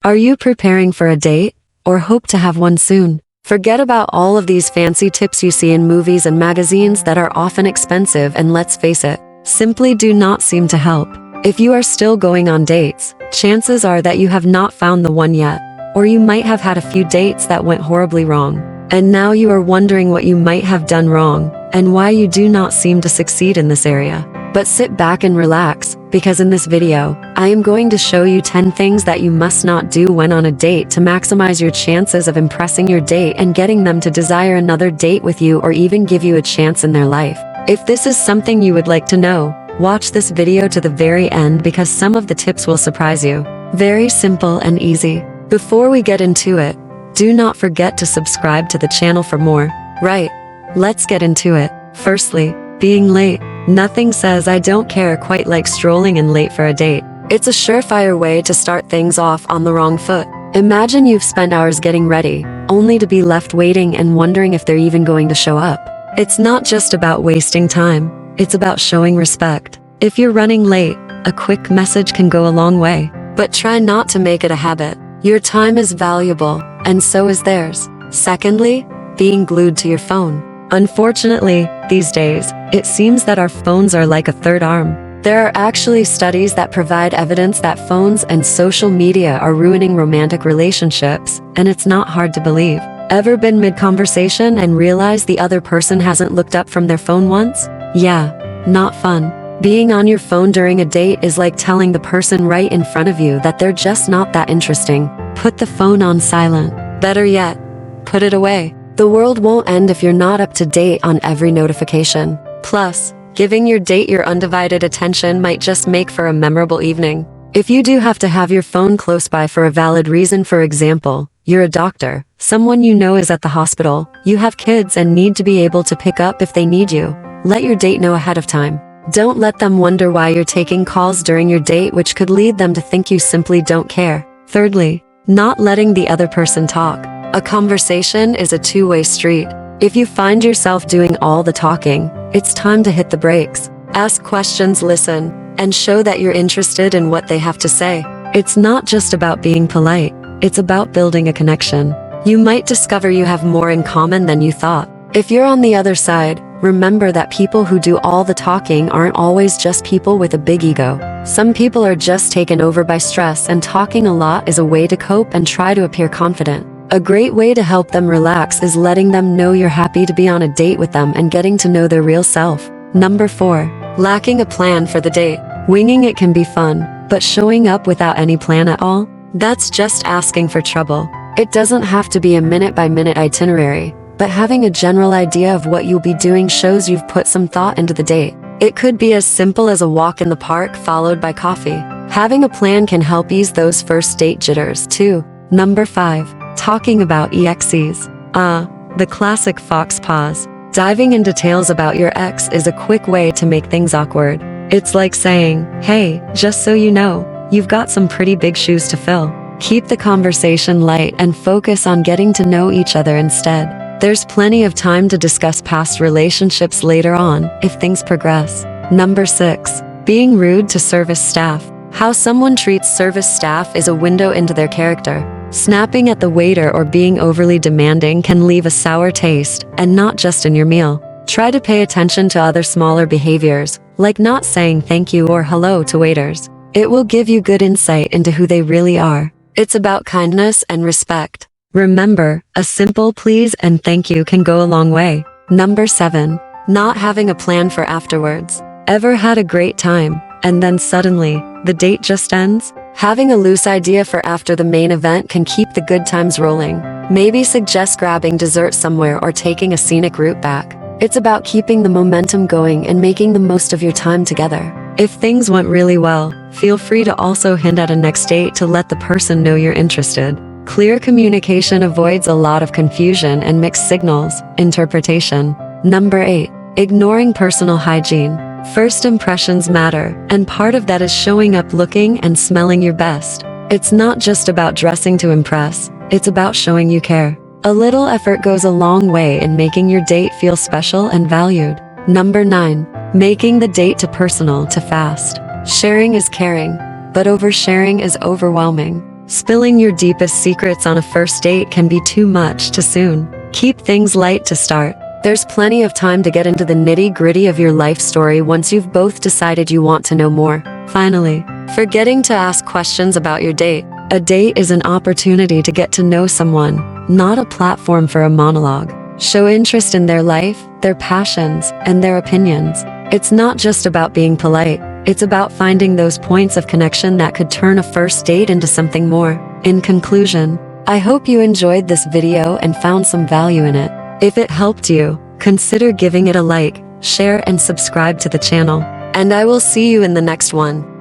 Are you preparing for a date or hope to have one soon? Forget about all of these fancy tips you see in movies and magazines that are often expensive and, let's face it, simply do not seem to help. If you are still going on dates, chances are that you have not found the one yet, or you might have had a few dates that went horribly wrong. And now you are wondering what you might have done wrong and why you do not seem to succeed in this area. But sit back and relax, because in this video, I am going to show you 10 things that you must not do when on a date to maximize your chances of impressing your date and getting them to desire another date with you or even give you a chance in their life. If this is something you would like to know, watch this video to the very end because some of the tips will surprise you. Very simple and easy. Before we get into it, do not forget to subscribe to the channel for more. Right, let's get into it. Firstly, being late. Nothing says I don't care quite like strolling in late for a date. It's a surefire way to start things off on the wrong foot. Imagine you've spent hours getting ready, only to be left waiting and wondering if they're even going to show up. It's not just about wasting time, it's about showing respect. If you're running late, a quick message can go a long way. But try not to make it a habit. Your time is valuable, and so is theirs. Secondly, being glued to your phone. Unfortunately, these days, it seems that our phones are like a third arm. There are actually studies that provide evidence that phones and social media are ruining romantic relationships, and it's not hard to believe. Ever been mid-conversation and realize the other person hasn't looked up from their phone once? Yeah, not fun. Being on your phone during a date is like telling the person right in front of you that they're just not that interesting. Put the phone on silent. Better yet, put it away. The world won't end if you're not up to date on every notification. Plus, giving your date your undivided attention might just make for a memorable evening. If you do have to have your phone close by for a valid reason, for example, you're a doctor, someone you know is at the hospital, you have kids and need to be able to pick up if they need you, let your date know ahead of time. Don't let them wonder why you're taking calls during your date, which could lead them to think you simply don't care. Thirdly, not letting the other person talk. A conversation is a two-way street. If you find yourself doing all the talking, it's time to hit the brakes. Ask questions, listen, and show that you're interested in what they have to say. It's not just about being polite, it's about building a connection. You might discover you have more in common than you thought. If you're on the other side, remember that people who do all the talking aren't always just people with a big ego. Some people are just taken over by stress, and talking a lot is a way to cope and try to appear confident. A great way to help them relax is letting them know you're happy to be on a date with them and getting to know their real self. Number 4. Lacking a plan for the date. Winging it can be fun, but showing up without any plan at all? That's just asking for trouble. It doesn't have to be a minute-by-minute itinerary, but having a general idea of what you'll be doing shows you've put some thought into the date. It could be as simple as a walk in the park followed by coffee. Having a plan can help ease those first date jitters too. Number 5. Talking about exes. The classic fox pause. Diving in details about your ex is a quick way to make things awkward. It's like saying, hey, just so you know, you've got some pretty big shoes to fill. Keep the conversation light and focus on getting to know each other instead. There's plenty of time to discuss past relationships later on if things progress. Number 6. Being rude to service staff. How someone treats service staff is a window into their character. Snapping at the waiter or being overly demanding can leave a sour taste, and not just in your meal. Try to pay attention to other smaller behaviors, like not saying thank you or hello to waiters. It will give you good insight into who they really are. It's about kindness and respect. Remember, a simple please and thank you can go a long way. Number 7. Not having a plan for afterwards. Ever had a great time, and then suddenly, the date just ends? Having a loose idea for after the main event can keep the good times rolling. Maybe suggest grabbing dessert somewhere or taking a scenic route back. It's about keeping the momentum going and making the most of your time together. If things went really well, feel free to also hint at a next date to let the person know you're interested. Clear communication avoids a lot of confusion and mixed signals. Interpretation. Number 8. Ignoring personal hygiene. First impressions matter, and part of that is showing up looking and smelling your best. It's not just about dressing to impress, it's about showing you care. A little effort goes a long way in making your date feel special and valued. Number 9. Making the date too personal too fast. Sharing is caring, but oversharing is overwhelming. Spilling your deepest secrets on a first date can be too much too soon. Keep things light to start. There's plenty of time to get into the nitty-gritty of your life story once you've both decided you want to know more. Finally, forgetting to ask questions about your date. A date is an opportunity to get to know someone, not a platform for a monologue. Show interest in their life, their passions, and their opinions. It's not just about being polite. It's about finding those points of connection that could turn a first date into something more. In conclusion, I hope you enjoyed this video and found some value in it. If it helped you, consider giving it a like, share, and subscribe to the channel. And I will see you in the next one.